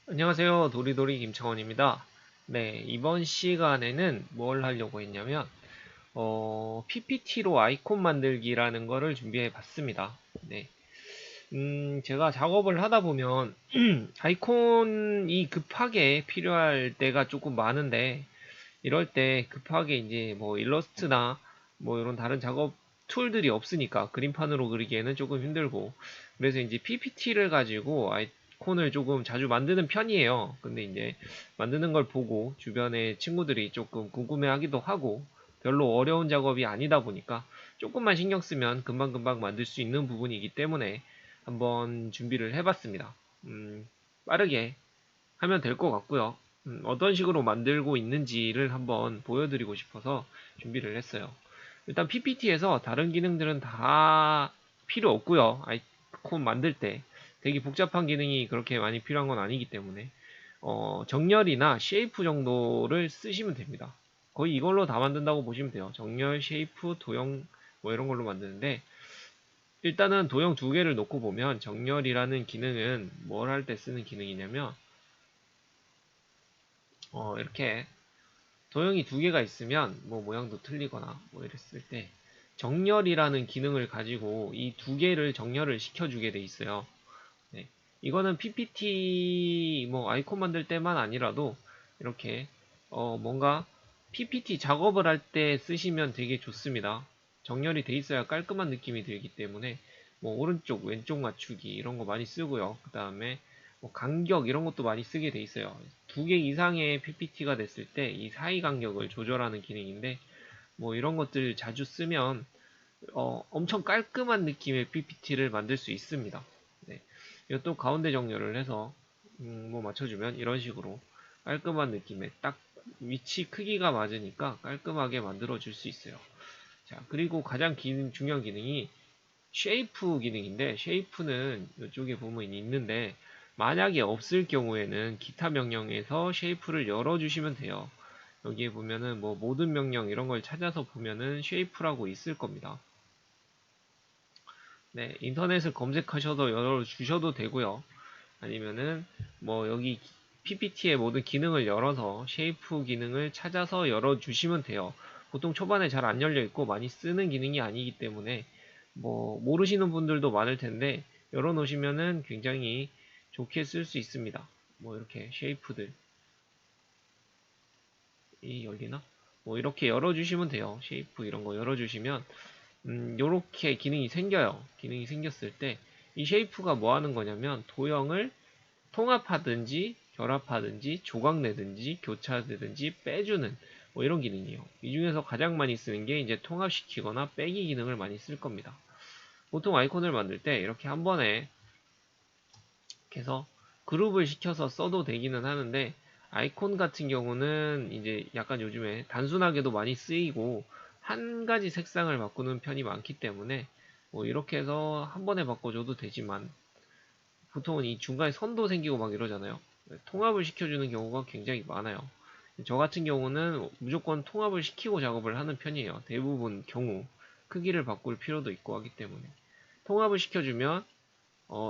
안녕하세요. 도리도리 김창원입니다. 네, 이번 시간에는 뭘 하려고 했냐면, PPT로 아이콘 만들기라는 거를 준비해 봤습니다. 네. 제가 작업을 하다 보면, 아이콘이 급하게 필요할 때가 조금 많은데, 이럴 때 급하게 이제 뭐 일러스트나 뭐 이런 다른 작업 툴들이 없으니까 그림판으로 그리기에는 조금 힘들고 그래서 이제 PPT를 가지고 아이콘을 조금 자주 만드는 편이에요. 근데 이제 만드는 걸 보고 주변에 친구들이 조금 궁금해하기도 하고 별로 어려운 작업이 아니다 보니까 조금만 신경 쓰면 금방금방 만들 수 있는 부분이기 때문에 한번 준비를 해봤습니다. 빠르게 하면 될 것 같고요. 어떤 식으로 만들고 있는지를 한번 보여드리고 싶어서 준비를 했어요. 일단 PPT에서 다른 기능들은 다 필요 없고요. 아이콘 만들 때 되게 복잡한 기능이 그렇게 많이 필요한 건 아니기 때문에 정렬이나 쉐이프 정도를 쓰시면 됩니다. 거의 이걸로 다 만든다고 보시면 돼요. 정렬, 쉐이프, 도형 뭐 이런 걸로 만드는데 일단은 도형 두 개를 놓고 보면 정렬이라는 기능은 뭘 할 때 쓰는 기능이냐면 이렇게 도형이 두 개가 있으면 뭐 모양도 틀리거나 뭐 이랬을 때 정렬이라는 기능을 가지고 이 두 개를 정렬을 시켜주게 돼 있어요. 네. 이거는 PPT 뭐 아이콘 만들 때만 아니라도 이렇게 뭔가 PPT 작업을 할 때 쓰시면 되게 좋습니다. 정렬이 돼 있어야 깔끔한 느낌이 들기 때문에 뭐 오른쪽 왼쪽 맞추기 이런 거 많이 쓰고요. 그 다음에 뭐 간격 이런 것도 많이 쓰게 돼 있어요. 두 개 이상의 PPT가 됐을 때 이 사이 간격을 조절하는 기능인데 뭐 이런 것들 자주 쓰면 엄청 깔끔한 느낌의 PPT를 만들 수 있습니다. 네. 이것도 가운데 정렬을 해서 뭐 맞춰주면 이런 식으로 깔끔한 느낌의 딱 위치 크기가 맞으니까 깔끔하게 만들어 줄 수 있어요. 자, 그리고 가장 중요한 기능이 쉐이프 기능인데 쉐이프는 이쪽에 보면 있는데 만약에 없을 경우에는 기타 명령에서 쉐이프를 열어주시면 돼요. 여기에 보면은 뭐 모든 명령 이런 걸 찾아서 보면은 쉐이프라고 있을 겁니다. 네, 인터넷을 검색하셔서 열어주셔도 되고요. 아니면은 뭐 여기 PPT의 모든 기능을 열어서 쉐이프 기능을 찾아서 열어주시면 돼요. 보통 초반에 잘 안 열려 있고 많이 쓰는 기능이 아니기 때문에 뭐 모르시는 분들도 많을 텐데 열어놓으시면은 굉장히 좋게 쓸 수 있습니다. 뭐 이렇게 쉐이프들이 열리나? 뭐 이렇게 열어주시면 돼요. 쉐이프 이런 거 열어주시면 요렇게 기능이 생겨요. 기능이 생겼을 때 이 쉐이프가 뭐 하는 거냐면 도형을 통합하든지 결합하든지 조각내든지 교차되든지 빼주는 뭐 이런 기능이에요. 이 중에서 가장 많이 쓰는 게 이제 통합시키거나 빼기 기능을 많이 쓸 겁니다. 보통 아이콘을 만들 때 이렇게 한 번에 이렇게 해서 그룹을 시켜서 써도 되기는 하는데 아이콘 같은 경우는 이제 약간 요즘에 단순하게도 많이 쓰이고 한 가지 색상을 바꾸는 편이 많기 때문에 뭐 이렇게 해서 한 번에 바꿔줘도 되지만 보통은 이 중간에 선도 생기고 막 이러잖아요. 통합을 시켜주는 경우가 굉장히 많아요. 저 같은 경우는 무조건 통합을 시키고 작업을 하는 편이에요. 대부분 경우 크기를 바꿀 필요도 있고 하기 때문에 통합을 시켜주면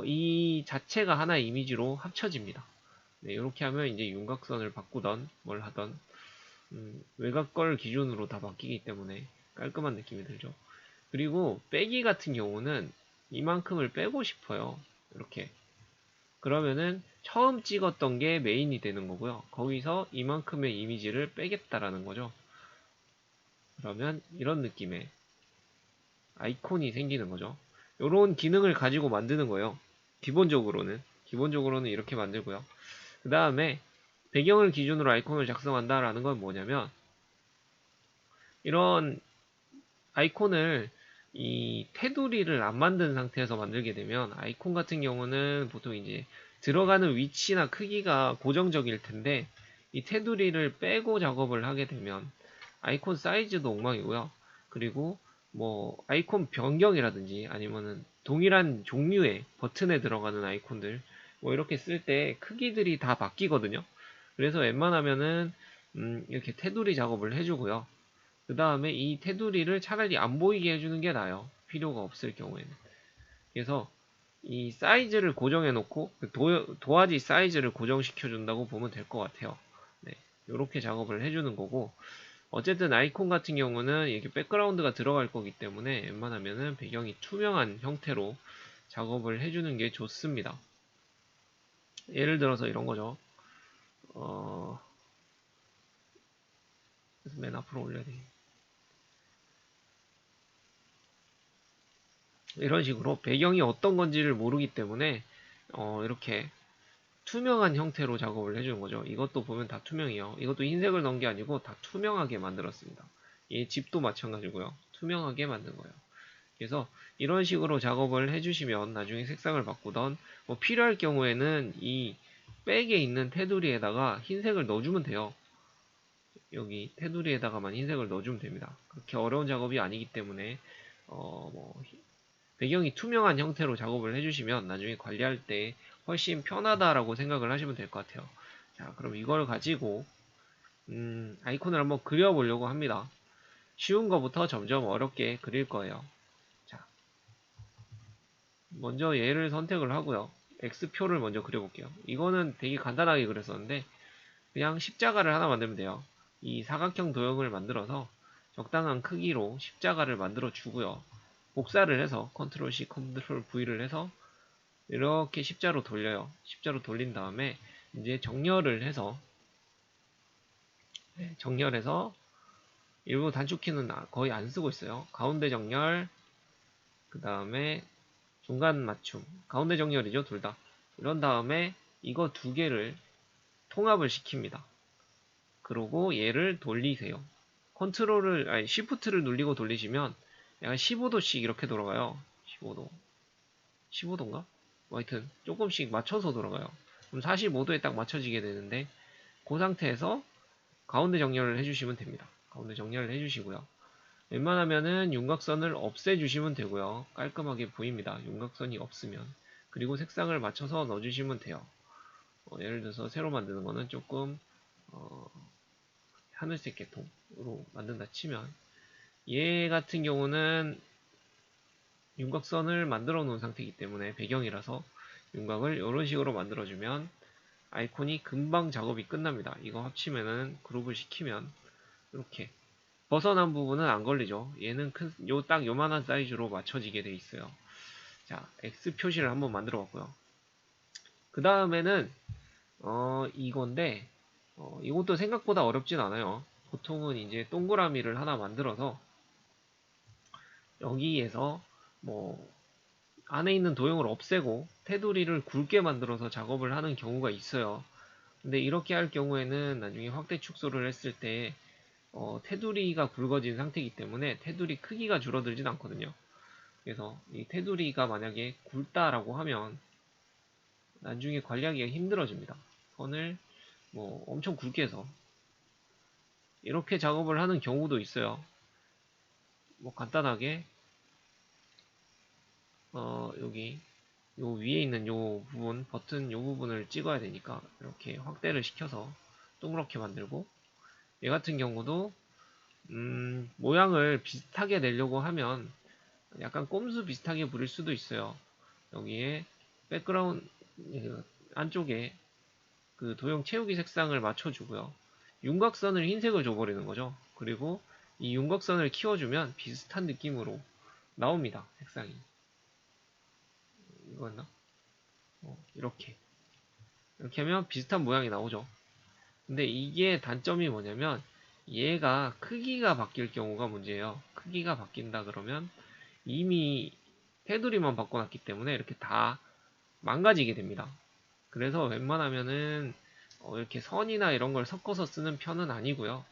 이 자체가 하나의 이미지로 합쳐집니다. 네, 이렇게 하면 이제 윤곽선을 바꾸던 뭘 하던 외곽 걸 기준으로 다 바뀌기 때문에 깔끔한 느낌이 들죠. 그리고 빼기 같은 경우는 이만큼을 빼고 싶어요. 이렇게 그러면은 처음 찍었던 게 메인이 되는 거고요. 거기서 이만큼의 이미지를 빼겠다라는 거죠. 그러면 이런 느낌의 아이콘이 생기는 거죠. 이런 기능을 가지고 만드는 거예요. 기본적으로는 이렇게 만들고요. 그 다음에 배경을 기준으로 아이콘을 작성한다라는 건 뭐냐면 이런 아이콘을 이 테두리를 안 만든 상태에서 만들게 되면 아이콘 같은 경우는 보통 이제 들어가는 위치나 크기가 고정적일 텐데 이 테두리를 빼고 작업을 하게 되면 아이콘 사이즈도 엉망이고요. 그리고 뭐 아이콘 변경이라든지 아니면은 동일한 종류의 버튼에 들어가는 아이콘들 뭐 이렇게 쓸 때 크기들이 다 바뀌거든요. 그래서 웬만하면은 이렇게 테두리 작업을 해주고요. 그 다음에 이 테두리를 차라리 안 보이게 해주는 게 나아요. 필요가 없을 경우에는. 그래서 이 사이즈를 고정해 놓고 도화지 사이즈를 고정시켜 준다고 보면 될 것 같아요. 네, 이렇게 작업을 해주는 거고, 어쨌든 아이콘 같은 경우는 이렇게 백그라운드가 들어갈 거기 때문에 웬만하면은 배경이 투명한 형태로 작업을 해주는 게 좋습니다. 예를 들어서 이런 거죠. 그래서 맨 앞으로 올려야 돼. 이런 식으로 배경이 어떤 건지를 모르기 때문에 이렇게 투명한 형태로 작업을 해주는 거죠. 이것도 보면 다 투명해요. 이것도 흰색을 넣은 게 아니고 다 투명하게 만들었습니다. 이 집도 마찬가지고요. 투명하게 만든 거예요. 그래서 이런 식으로 작업을 해주시면 나중에 색상을 바꾸던 뭐 필요할 경우에는 이 백에 있는 테두리에다가 흰색을 넣어주면 돼요. 여기 테두리에다가만 흰색을 넣어주면 됩니다. 그렇게 어려운 작업이 아니기 때문에 뭐 배경이 투명한 형태로 작업을 해주시면 나중에 관리할 때 훨씬 편하다라고 생각을 하시면 될 것 같아요. 자, 그럼 이걸 가지고 아이콘을 한번 그려보려고 합니다. 쉬운 거부터 점점 어렵게 그릴 거예요. 자, 먼저 얘를 선택을 하고요. X표를 먼저 그려볼게요. 이거는 되게 간단하게 그렸었는데 그냥 십자가를 하나 만들면 돼요. 이 사각형 도형을 만들어서 적당한 크기로 십자가를 만들어 주고요. 복사를 해서 컨트롤 C, 컨트롤 V를 해서 이렇게 십자로 돌려요. 십자로 돌린 다음에 이제 정렬해서 일부 단축키는 거의 안 쓰고 있어요. 가운데 정렬, 그 다음에 중간 맞춤, 가운데 정렬이죠, 둘 다. 이런 다음에 이거 두 개를 통합을 시킵니다. 그리고 얘를 돌리세요. 시프트를 눌리고 돌리시면 약간 15도씩 이렇게 돌아가요. 15도. 15도인가? 뭐 하여튼 조금씩 맞춰서 돌아가요. 그럼 45도에 딱 맞춰지게 되는데 그 상태에서 가운데 정렬을 해주시면 됩니다. 가운데 정렬을 해주시고요. 웬만하면은 윤곽선을 없애주시면 되고요. 깔끔하게 보입니다. 윤곽선이 없으면. 그리고 색상을 맞춰서 넣어주시면 돼요. 예를 들어서 새로 만드는 거는 조금 어, 하늘색 계통으로 만든다 치면 얘 같은 경우는 윤곽선을 만들어 놓은 상태이기 때문에 배경이라서 윤곽을 이런 식으로 만들어주면 아이콘이 금방 작업이 끝납니다. 이거 합치면은 그룹을 시키면 이렇게 벗어난 부분은 안 걸리죠. 얘는 딱 요만한 사이즈로 맞춰지게 돼 있어요. 자, X 표시를 한번 만들어 봤고요. 그 다음에는 이건데 이것도 생각보다 어렵진 않아요. 보통은 이제 동그라미를 하나 만들어서 여기에서 뭐 안에 있는 도형을 없애고 테두리를 굵게 만들어서 작업을 하는 경우가 있어요. 근데 이렇게 할 경우에는 나중에 확대 축소를 했을 때 테두리가 굵어진 상태이기 때문에 테두리 크기가 줄어들진 않거든요. 그래서 이 테두리가 만약에 굵다라고 하면 나중에 관리하기가 힘들어집니다. 선을 뭐 엄청 굵게 해서 이렇게 작업을 하는 경우도 있어요. 뭐 간단하게 여기 요 위에 있는 요 부분 버튼 요 부분을 찍어야 되니까 이렇게 확대를 시켜서 동그랗게 만들고 얘 같은 경우도 모양을 비슷하게 내려고 하면 약간 꼼수 비슷하게 부릴 수도 있어요. 여기에 백그라운드 안쪽에 그 도형 채우기 색상을 맞춰주고요. 윤곽선을 흰색을 줘버리는 거죠. 그리고 이 윤곽선을 키워주면 비슷한 느낌으로 나옵니다. 색상이. 이거였나? 이렇게. 이렇게 하면 비슷한 모양이 나오죠. 근데 이게 단점이 뭐냐면 얘가 크기가 바뀔 경우가 문제예요. 크기가 바뀐다 그러면 이미 테두리만 바꿔놨기 때문에 이렇게 다 망가지게 됩니다. 그래서 웬만하면은 이렇게 선이나 이런 걸 섞어서 쓰는 편은 아니고요.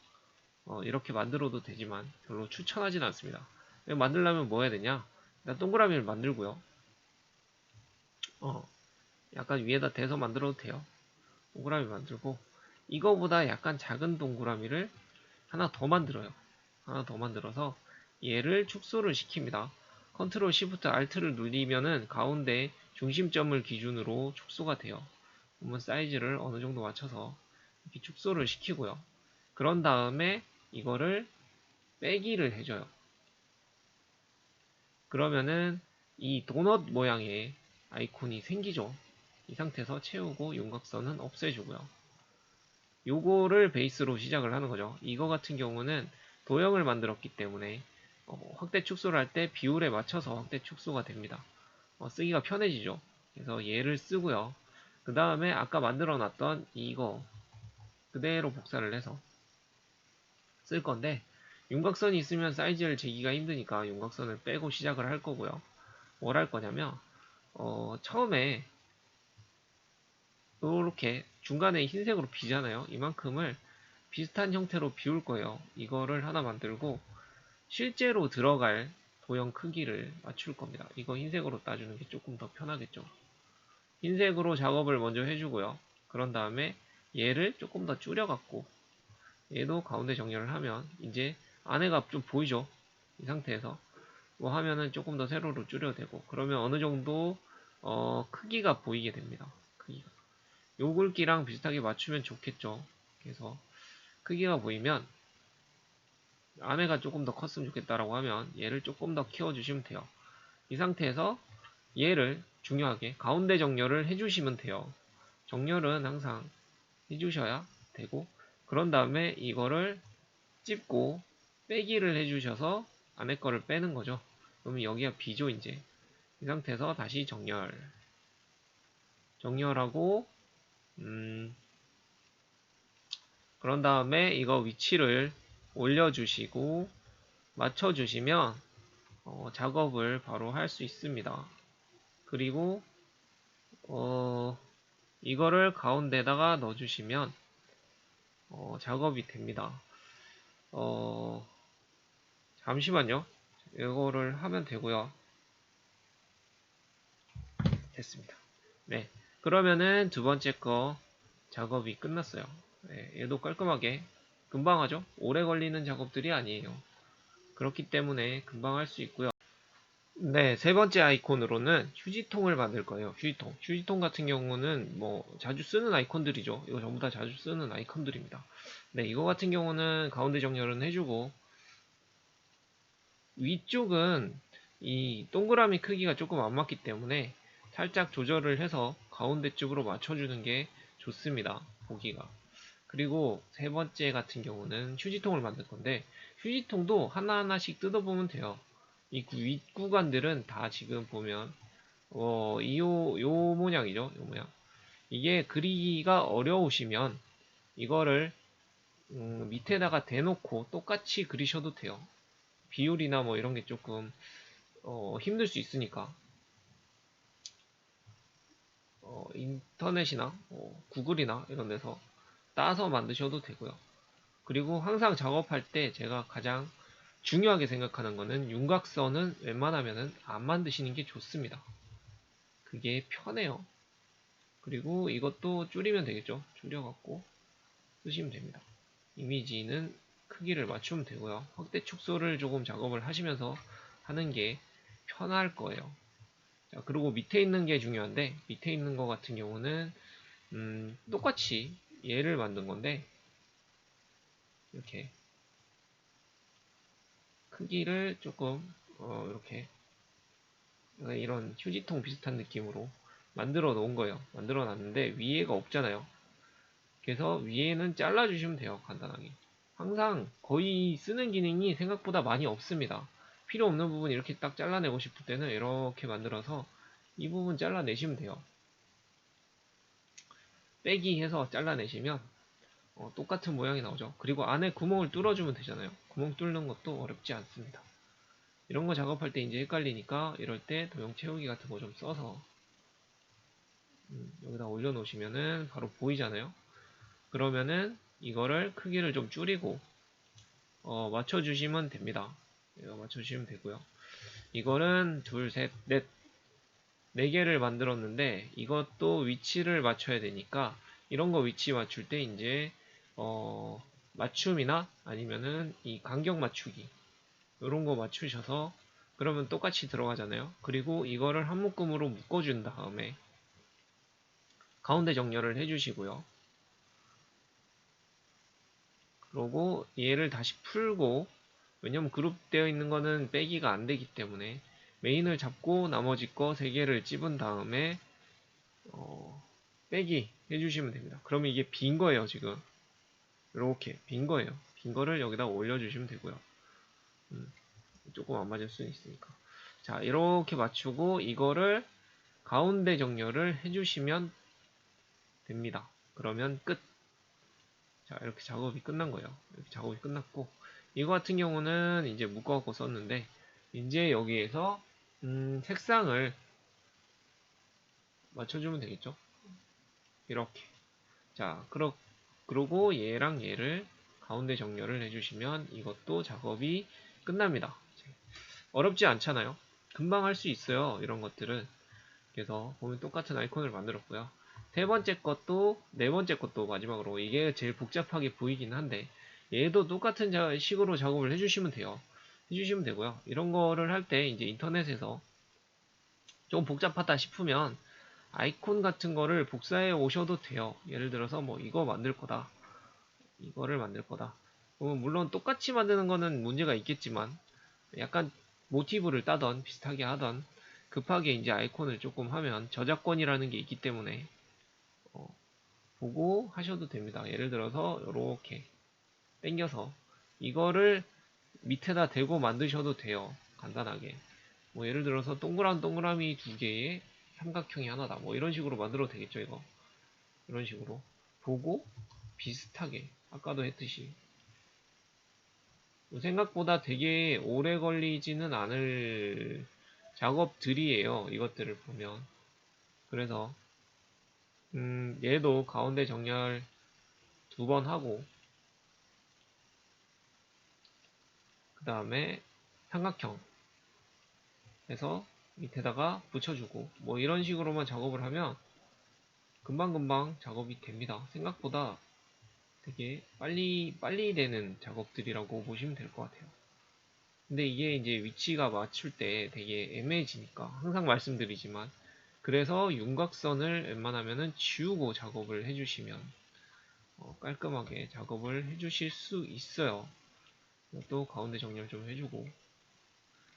이렇게 만들어도 되지만 별로 추천하진 않습니다. 만들려면 뭐 해야 되냐? 일단 동그라미를 만들고요. 약간 위에다 대서 만들어도 돼요. 동그라미 만들고 이거보다 약간 작은 동그라미를 하나 더 만들어요. 하나 더 만들어서 얘를 축소를 시킵니다. 컨트롤 시프트 알트를 누르면은 가운데 중심점을 기준으로 축소가 돼요. 그러면 사이즈를 어느 정도 맞춰서 이렇게 축소를 시키고요. 그런 다음에 이거를 빼기를 해줘요. 그러면은 이 도넛 모양의 아이콘이 생기죠. 이 상태에서 채우고 윤곽선은 없애주고요. 요거를 베이스로 시작을 하는 거죠. 이거 같은 경우는 도형을 만들었기 때문에 확대 축소를 할 때 비율에 맞춰서 확대 축소가 됩니다. 쓰기가 편해지죠. 그래서 얘를 쓰고요. 그 다음에 아까 만들어 놨던 이거 그대로 복사를 해서 쓸 건데, 윤곽선이 있으면 사이즈를 재기가 힘드니까 윤곽선을 빼고 시작을 할 거고요. 뭘 할 거냐면 처음에 이렇게 중간에 흰색으로 비잖아요. 이만큼을 비슷한 형태로 비울 거예요. 이거를 하나 만들고 실제로 들어갈 도형 크기를 맞출 겁니다. 이거 흰색으로 따주는 게 조금 더 편하겠죠. 흰색으로 작업을 먼저 해주고요. 그런 다음에 얘를 조금 더 줄여갖고 얘도 가운데 정렬을 하면 이제 안에가 좀 보이죠. 이 상태에서 뭐 하면은 조금 더 세로로 줄여도 되고, 그러면 어느 정도 크기가 보이게 됩니다. 크기가 요 굵기랑 비슷하게 맞추면 좋겠죠. 그래서 크기가 보이면 안에가 조금 더 컸으면 좋겠다라고 하면 얘를 조금 더 키워주시면 돼요. 이 상태에서 얘를 중요하게 가운데 정렬을 해주시면 돼요. 정렬은 항상 해주셔야 되고, 그런 다음에 이거를 찝고 빼기를 해주셔서 안에 거를 빼는 거죠. 그러면 여기가 B죠 이제. 이 상태에서 다시 정렬하고 그런 다음에 이거 위치를 올려주시고 맞춰주시면 작업을 바로 할 수 있습니다. 그리고 이거를 가운데다가 넣어주시면 작업이 됩니다. 잠시만요. 이거를 하면 되고요. 됐습니다. 네, 그러면은 두 번째 거 작업이 끝났어요. 네, 얘도 깔끔하게 금방 하죠. 오래 걸리는 작업들이 아니에요. 그렇기 때문에 금방 할 수 있고요. 네, 세 번째 아이콘으로는 휴지통을 만들 거예요. 휴지통. 휴지통 같은 경우는 뭐 자주 쓰는 아이콘들이죠. 이거 전부 다 자주 쓰는 아이콘들입니다. 네, 이거 같은 경우는 가운데 정렬은 해주고, 위쪽은 이 동그라미 크기가 조금 안 맞기 때문에 살짝 조절을 해서 가운데 쪽으로 맞춰주는 게 좋습니다. 보기가. 그리고 세 번째 같은 경우는 휴지통을 만들 건데, 휴지통도 하나하나씩 뜯어보면 돼요. 이 윗구간들은 다 지금 보면 요 모양이죠. 요 모양. 이게 그리기가 어려우시면 이거를 밑에다가 대놓고 똑같이 그리셔도 돼요. 비율이나 뭐 이런 게 조금 힘들 수 있으니까 인터넷이나 구글이나 이런 데서 따서 만드셔도 되고요. 그리고 항상 작업할 때 제가 가장 중요하게 생각하는 거는 윤곽선은 웬만하면은 안 만드시는 게 좋습니다. 그게 편해요. 그리고 이것도 줄이면 되겠죠. 줄여갖고 쓰시면 됩니다. 이미지는 크기를 맞추면 되고요. 확대 축소를 조금 작업을 하시면서 하는 게 편할 거예요. 자, 그리고 밑에 있는 게 중요한데, 밑에 있는 거 같은 경우는 똑같이 얘를 만든 건데, 이렇게 크기를 조금 이렇게 이런 휴지통 비슷한 느낌으로 만들어 놓은 거예요. 만들어 놨는데 위에가 없잖아요. 그래서 위에는 잘라 주시면 돼요. 간단하게. 항상 거의 쓰는 기능이 생각보다 많이 없습니다. 필요 없는 부분 이렇게 딱 잘라내고 싶을 때는 이렇게 만들어서 이 부분 잘라내시면 돼요. 빼기 해서 잘라내시면 똑같은 모양이 나오죠. 그리고 안에 구멍을 뚫어주면 되잖아요. 구멍 뚫는 것도 어렵지 않습니다. 이런 거 작업할 때 이제 헷갈리니까 이럴 때 도형 채우기 같은 거 좀 써서 여기다 올려놓으시면은 바로 보이잖아요. 그러면은 이거를 크기를 좀 줄이고 맞춰주시면 됩니다. 맞춰주시면 되고요. 이거는 둘, 셋, 넷, 네 개를 만들었는데 이것도 위치를 맞춰야 되니까 이런 거 위치 맞출 때 이제 맞춤이나 아니면은 이 간격 맞추기 이런 거 맞추셔서 그러면 똑같이 들어가잖아요. 그리고 이거를 한 묶음으로 묶어준 다음에 가운데 정렬을 해주시고요. 그러고 얘를 다시 풀고, 왜냐면 그룹되어 있는 거는 빼기가 안 되기 때문에 메인을 잡고 나머지 거 3개를 찝은 다음에 빼기 해주시면 됩니다. 그러면 이게 빈 거예요, 지금. 이렇게 빈 거예요. 빈 거를 여기다 올려주시면 되고요. 조금 안 맞을 수는 있으니까. 자, 이렇게 맞추고 이거를 가운데 정렬을 해주시면 됩니다. 그러면 끝. 자, 이렇게 작업이 끝난 거예요. 이렇게 작업이 끝났고, 이거 같은 경우는 이제 묶어갖고 썼는데, 이제 여기에서 색상을 맞춰주면 되겠죠. 이렇게. 자, 그러고 얘랑 얘를 가운데 정렬을 해주시면 이것도 작업이 끝납니다. 어렵지 않잖아요. 금방 할 수 있어요. 이런 것들은. 그래서 보면 똑같은 아이콘을 만들었고요. 세 번째 것도, 네 번째 것도 마지막으로 이게 제일 복잡하게 보이긴 한데 얘도 똑같은 식으로 작업을 해주시면 돼요. 해주시면 되고요. 이런 거를 할 때 이제 인터넷에서 좀 복잡하다 싶으면 아이콘 같은 거를 복사해 오셔도 돼요. 예를 들어서 뭐 이거 만들 거다. 이거를 만들 거다. 물론 똑같이 만드는 거는 문제가 있겠지만 약간 모티브를 따던 비슷하게 하던 급하게 이제 아이콘을 조금 하면 저작권이라는 게 있기 때문에 보고 하셔도 됩니다. 예를 들어서 이렇게 당겨서 이거를 밑에다 대고 만드셔도 돼요. 간단하게. 뭐 예를 들어서 동그라미 2개에 삼각형이 하나다. 뭐 이런 식으로 만들어도 되겠죠, 이거. 이런 식으로. 보고 비슷하게 아까도 했듯이 생각보다 되게 오래 걸리지는 않을 작업들이에요. 이것들을 보면. 그래서 얘도 가운데 정렬 2번 하고 그 다음에 삼각형 해서 밑에다가 붙여주고 뭐 이런 식으로만 작업을 하면 금방금방 작업이 됩니다. 생각보다 되게 빨리 되는 작업들이라고 보시면 될 것 같아요. 근데 이게 이제 위치가 맞출 때 되게 애매해지니까 항상 말씀드리지만 그래서 윤곽선을 웬만하면은 지우고 작업을 해주시면 깔끔하게 작업을 해주실 수 있어요. 또 가운데 정렬 좀 해주고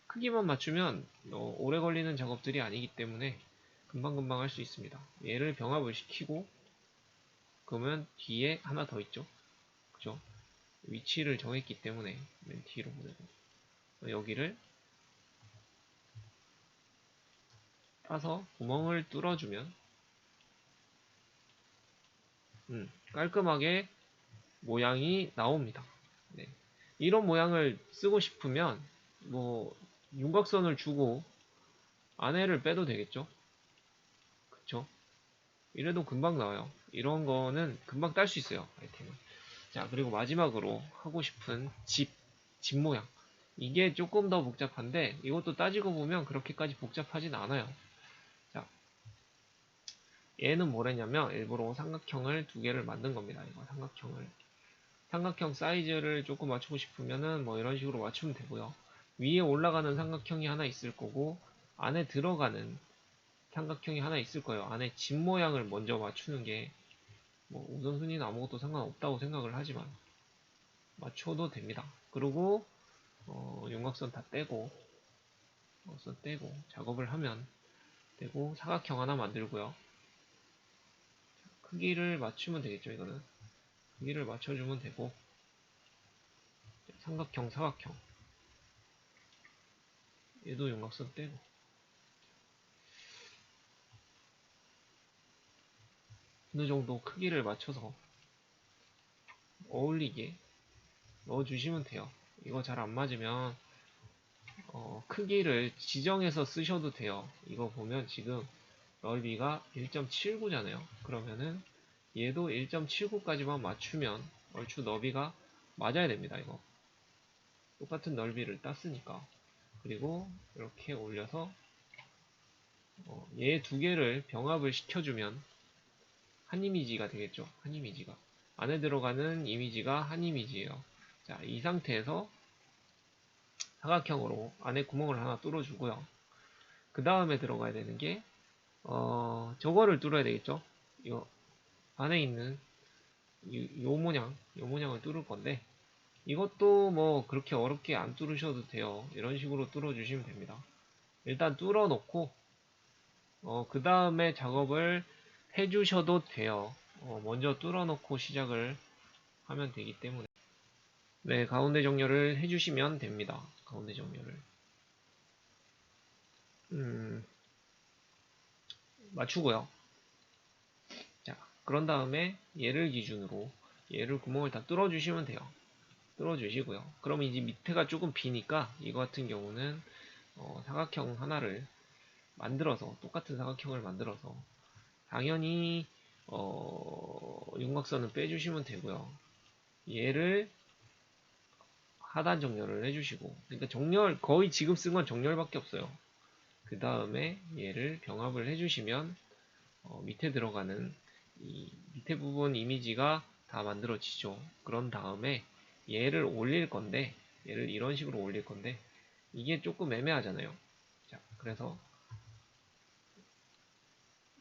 크기만 맞추면 오래 걸리는 작업들이 아니기 때문에 금방금방 할 수 있습니다. 얘를 병합을 시키고 그러면 뒤에 하나 더 있죠. 그죠? 위치를 정했기 때문에 맨 뒤로 보내고 여기를 따서 구멍을 뚫어주면 깔끔하게 모양이 나옵니다. 네. 이런 모양을 쓰고 싶으면 뭐 윤곽선을 주고 안에를 빼도 되겠죠? 그쵸? 이래도 금방 나와요. 이런 거는 금방 딸 수 있어요. 아이템은. 자, 그리고 마지막으로 하고 싶은 집 모양. 이게 조금 더 복잡한데 이것도 따지고 보면 그렇게까지 복잡하진 않아요. 자, 얘는 뭐랬냐면 일부러 삼각형을 2개를 만든 겁니다. 이거 삼각형 사이즈를 조금 맞추고 싶으면은 뭐 이런 식으로 맞추면 되고요. 위에 올라가는 삼각형이 하나 있을 거고 안에 들어가는 삼각형이 하나 있을 거예요. 안에 집 모양을 먼저 맞추는 게 뭐 우선순위는 아무것도 상관없다고 생각을 하지만 맞춰도 됩니다. 그리고 윤곽선 다 떼고 작업을 하면 되고 사각형 하나 만들고요. 크기를 맞추면 되겠죠. 이거는 크기를 맞춰주면 되고 사각형 얘도 윤곽선 떼고 어느 정도 크기를 맞춰서 어울리게 넣어주시면 돼요. 이거 잘 안 맞으면 크기를 지정해서 쓰셔도 돼요. 이거 보면 지금 넓이가 1.79잖아요. 그러면은 얘도 1.79까지만 맞추면 얼추 너비가 맞아야 됩니다. 이거 똑같은 넓이를 땄으니까. 그리고 이렇게 올려서 얘 2개를 병합을 시켜주면 한 이미지가 되겠죠. 한 이미지가 안에 들어가는 이미지가 한 이미지예요. 자, 이 상태에서 사각형으로 안에 구멍을 하나 뚫어주고요. 그 다음에 들어가야 되는 게 저거를 뚫어야 되겠죠. 이 안에 있는 요 모양을 뚫을 건데 이것도 뭐 그렇게 어렵게 안 뚫으셔도 돼요. 이런 식으로 뚫어주시면 됩니다. 일단 뚫어 놓고 그 다음에 작업을 해주셔도 돼요. 먼저 뚫어 놓고 시작을 하면 되기 때문에. 네, 가운데 정렬을 해주시면 됩니다. 가운데 정렬을 맞추고요. 자, 그런 다음에 얘를 기준으로 얘를 구멍을 다 뚫어 주시면 돼요. 뚫어 주시고요. 그러면 이제 밑에가 조금 비니까 이거 같은 경우는 사각형 하나를 만들어서, 똑같은 사각형을 만들어서 당연히 윤곽선은 빼주시면 되고요. 얘를 하단 정렬을 해주시고, 그러니까 정렬, 거의 지금 쓴 건 정렬밖에 없어요. 그 다음에 얘를 병합을 해주시면 밑에 들어가는 이 밑에 부분 이미지가 다 만들어지죠. 그런 다음에 얘를 올릴 건데, 얘를 이런 식으로 올릴 건데, 이게 조금 애매하잖아요. 자, 그래서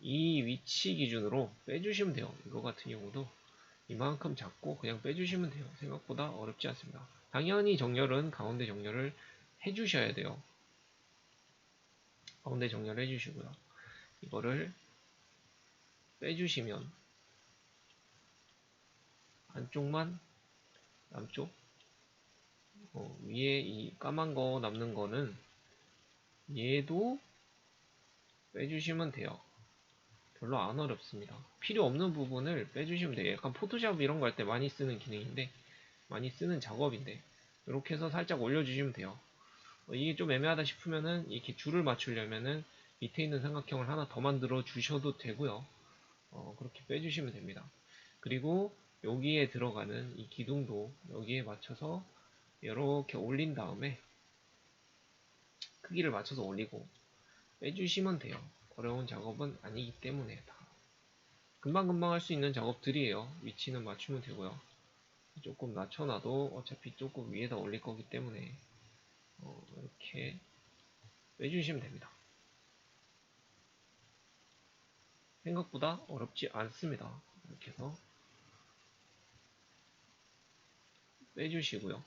이 위치 기준으로 빼주시면 돼요. 이거 같은 경우도 이만큼 잡고 그냥 빼주시면 돼요. 생각보다 어렵지 않습니다. 당연히 정렬은 가운데 정렬을 해주셔야 돼요. 가운데 정렬 해주시고요. 이거를 빼주시면 안쪽만, 남쪽, 위에 이 까만 거 남는 거는 얘도 빼주시면 돼요. 별로 안 어렵습니다. 필요 없는 부분을 빼주시면 돼요. 약간 포토샵 이런 거 할 때 많이 쓰는 기능인데, 많이 쓰는 작업인데, 이렇게 해서 살짝 올려주시면 돼요. 이게 좀 애매하다 싶으면은 이렇게 줄을 맞추려면은 밑에 있는 삼각형을 하나 더 만들어 주셔도 되고요. 그렇게 빼주시면 됩니다. 그리고 여기에 들어가는 이 기둥도 여기에 맞춰서 이렇게 올린 다음에 크기를 맞춰서 올리고 빼주시면 돼요. 어려운 작업은 아니기 때문에 다 금방금방 할 수 있는 작업들이에요. 위치는 맞추면 되고요. 조금 낮춰놔도 어차피 조금 위에다 올릴 거기 때문에 이렇게 빼주시면 됩니다. 생각보다 어렵지 않습니다. 이렇게 해서 빼주시고요.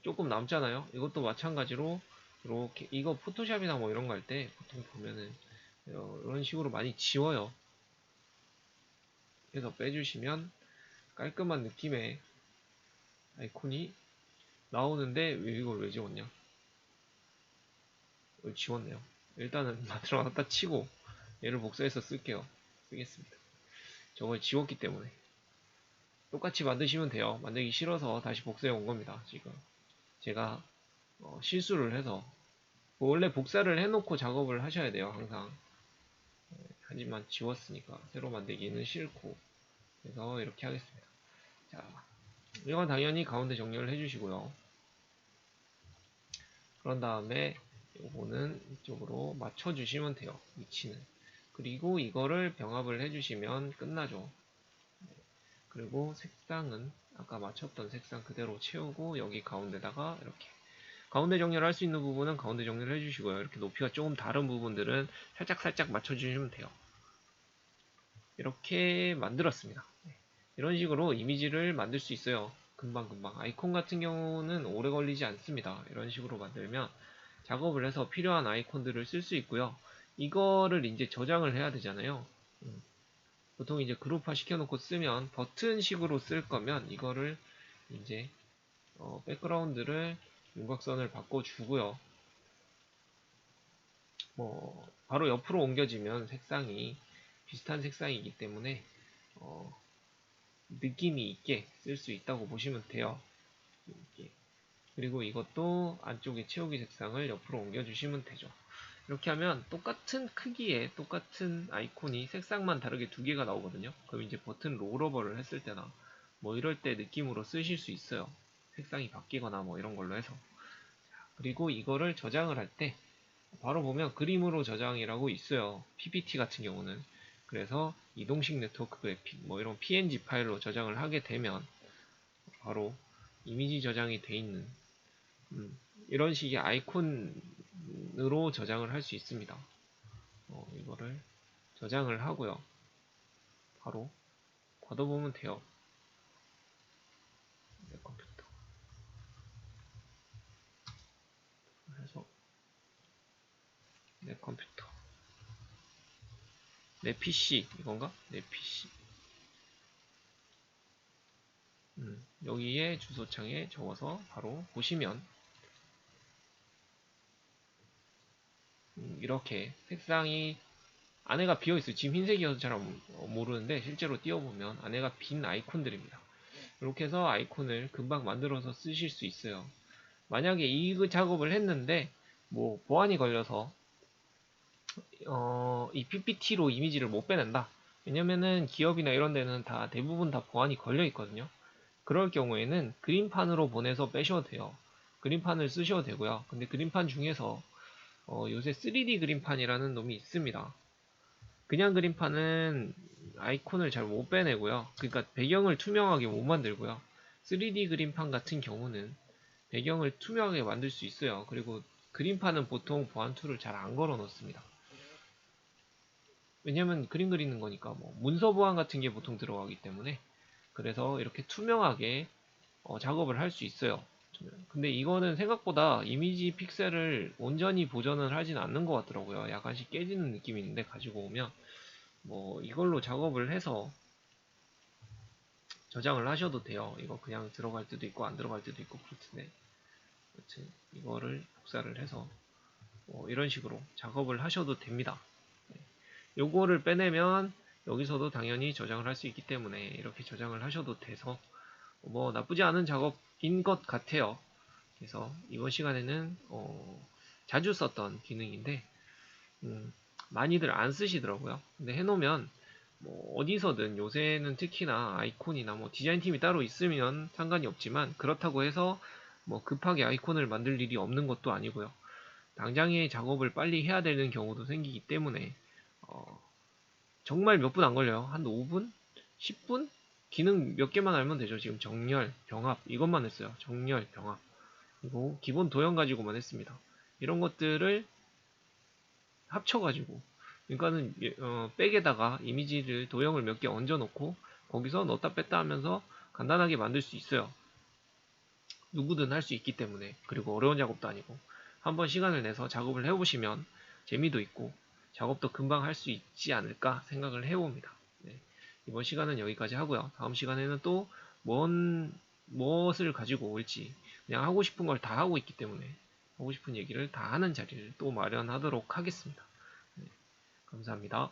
조금 남잖아요. 이것도 마찬가지로 이렇게 이거 포토샵이나 뭐 이런 거 할 때 보통 보면은 이런 식으로 많이 지워요. 그래서 빼주시면 깔끔한 느낌의 아이콘이 나오는데 이걸 왜 지웠냐? 이걸 지웠네요. 일단은 만들어놨다 치고 얘를 복사해서 쓸게요. 쓰겠습니다. 저걸 지웠기 때문에 똑같이 만드시면 돼요. 만들기 싫어서 다시 복사해 온 겁니다. 지금 제가 실수를 해서 원래 복사를 해놓고 작업을 하셔야 돼요. 항상. 하지만 지웠으니까 새로 만들기는 싫고 그래서 이렇게 하겠습니다. 자, 이건 당연히 가운데 정렬을 해주시고요. 그런 다음에 요거는 이쪽으로 맞춰주시면 돼요. 위치는. 그리고 이거를 병합을 해주시면 끝나죠. 그리고 색상은 아까 맞췄던 색상 그대로 채우고 여기 가운데다가 이렇게 가운데 정렬을 할 수 있는 부분은 가운데 정렬을 해주시고요. 이렇게 높이가 조금 다른 부분들은 살짝 맞춰주시면 돼요. 이렇게 만들었습니다. 이런 식으로 이미지를 만들 수 있어요. 금방금방. 아이콘 같은 경우는 오래 걸리지 않습니다. 이런 식으로 만들면 작업을 해서 필요한 아이콘들을 쓸 수 있고요. 이거를 이제 저장을 해야 되잖아요. 보통 이제 그룹화 시켜놓고 쓰면 버튼식으로 쓸 거면 이거를 이제 백그라운드를 윤곽선을 바꿔주고요. 바로 옆으로 옮겨지면 색상이 비슷한 색상이기 때문에 느낌이 있게 쓸 수 있다고 보시면 돼요. 이렇게. 그리고 이것도 안쪽에 채우기 색상을 옆으로 옮겨주시면 되죠. 이렇게 하면 똑같은 크기의 똑같은 아이콘이 색상만 다르게 두 개가 나오거든요. 그럼 이제 버튼 롤오버를 했을 때나 뭐 이럴 때 느낌으로 쓰실 수 있어요. 색상이 바뀌거나 뭐 이런 걸로 해서. 그리고 이거를 저장을 할 때 바로 보면 그림으로 저장이라고 있어요. PPT 같은 경우는. 그래서 이동식 네트워크 그래픽 뭐 이런 PNG 파일로 저장을 하게 되면 바로 이미지 저장이 돼 있는 이런 식의 아이콘으로 저장을 할 수 있습니다. 이거를 저장을 하고요. 바로 받아보면 돼요. 내 컴퓨터. 그래서 내 컴퓨터, 내 PC 이건가? 내 PC. 여기에 주소창에 적어서 바로 보시면 이렇게 색상이 안에가 비어있어요. 지금 흰색이어서 잘 모르는데 실제로 띄워보면 안에가 빈 아이콘들입니다. 이렇게 해서 아이콘을 금방 만들어서 쓰실 수 있어요. 만약에 이 작업을 했는데 뭐 보안이 걸려서 이 PPT로 이미지를 못 빼낸다. 왜냐면은 기업이나 이런 데는 다 대부분 다 보안이 걸려 있거든요. 그럴 경우에는 그림판으로 보내서 빼셔도 돼요. 그림판을 쓰셔도 되고요. 근데 그림판 중에서 요새 3D 그림판이라는 놈이 있습니다. 그냥 그림판은 아이콘을 잘 못 빼내고요. 그러니까 배경을 투명하게 못 만들고요. 3D 그림판 같은 경우는 배경을 투명하게 만들 수 있어요. 그리고 그림판은 보통 보안 툴을 잘 안 걸어 놓습니다. 왜냐면 그림 그리는 거니까 뭐 문서 보안 같은 게 보통 들어가기 때문에 그래서 이렇게 투명하게 작업을 할 수 있어요. 근데 이거는 생각보다 이미지 픽셀을 온전히 보존을 하진 않는 것 같더라고요. 약간씩 깨지는 느낌이 있는데 가지고 오면 뭐 이걸로 작업을 해서 저장을 하셔도 돼요. 이거 그냥 들어갈 때도 있고 안 들어갈 때도 있고 그렇던데 여튼 이거를 복사를 해서 이런 식으로 작업을 하셔도 됩니다. 요거를 빼내면 여기서도 당연히 저장을 할 수 있기 때문에 이렇게 저장을 하셔도 돼서 뭐 나쁘지 않은 작업인 것 같아요. 그래서 이번 시간에는 자주 썼던 기능인데 많이들 안 쓰시더라고요. 근데 해놓으면 뭐 어디서든 요새는 특히나 아이콘이나 뭐 디자인팀이 따로 있으면 상관이 없지만 그렇다고 해서 뭐 급하게 아이콘을 만들 일이 없는 것도 아니고요. 당장의 작업을 빨리 해야 되는 경우도 생기기 때문에 정말 몇 분 안 걸려요. 한 5분? 10분? 기능 몇 개만 알면 되죠. 지금 정렬, 병합 이것만 했어요. 정렬, 병합 그리고 기본 도형 가지고만 했습니다. 이런 것들을 합쳐가지고 그러니까는 백에다가 이미지를 도형을 몇 개 얹어 놓고 거기서 넣었다 뺐다 하면서 간단하게 만들 수 있어요. 누구든 할 수 있기 때문에 그리고 어려운 작업도 아니고 한번 시간을 내서 작업을 해보시면 재미도 있고 작업도 금방 할 수 있지 않을까 생각을 해봅니다. 네. 이번 시간은 여기까지 하고요. 다음 시간에는 또 무엇을 가지고 올지 그냥 하고 싶은 걸 다 하고 있기 때문에 하고 싶은 얘기를 다 하는 자리를 또 마련하도록 하겠습니다. 네. 감사합니다.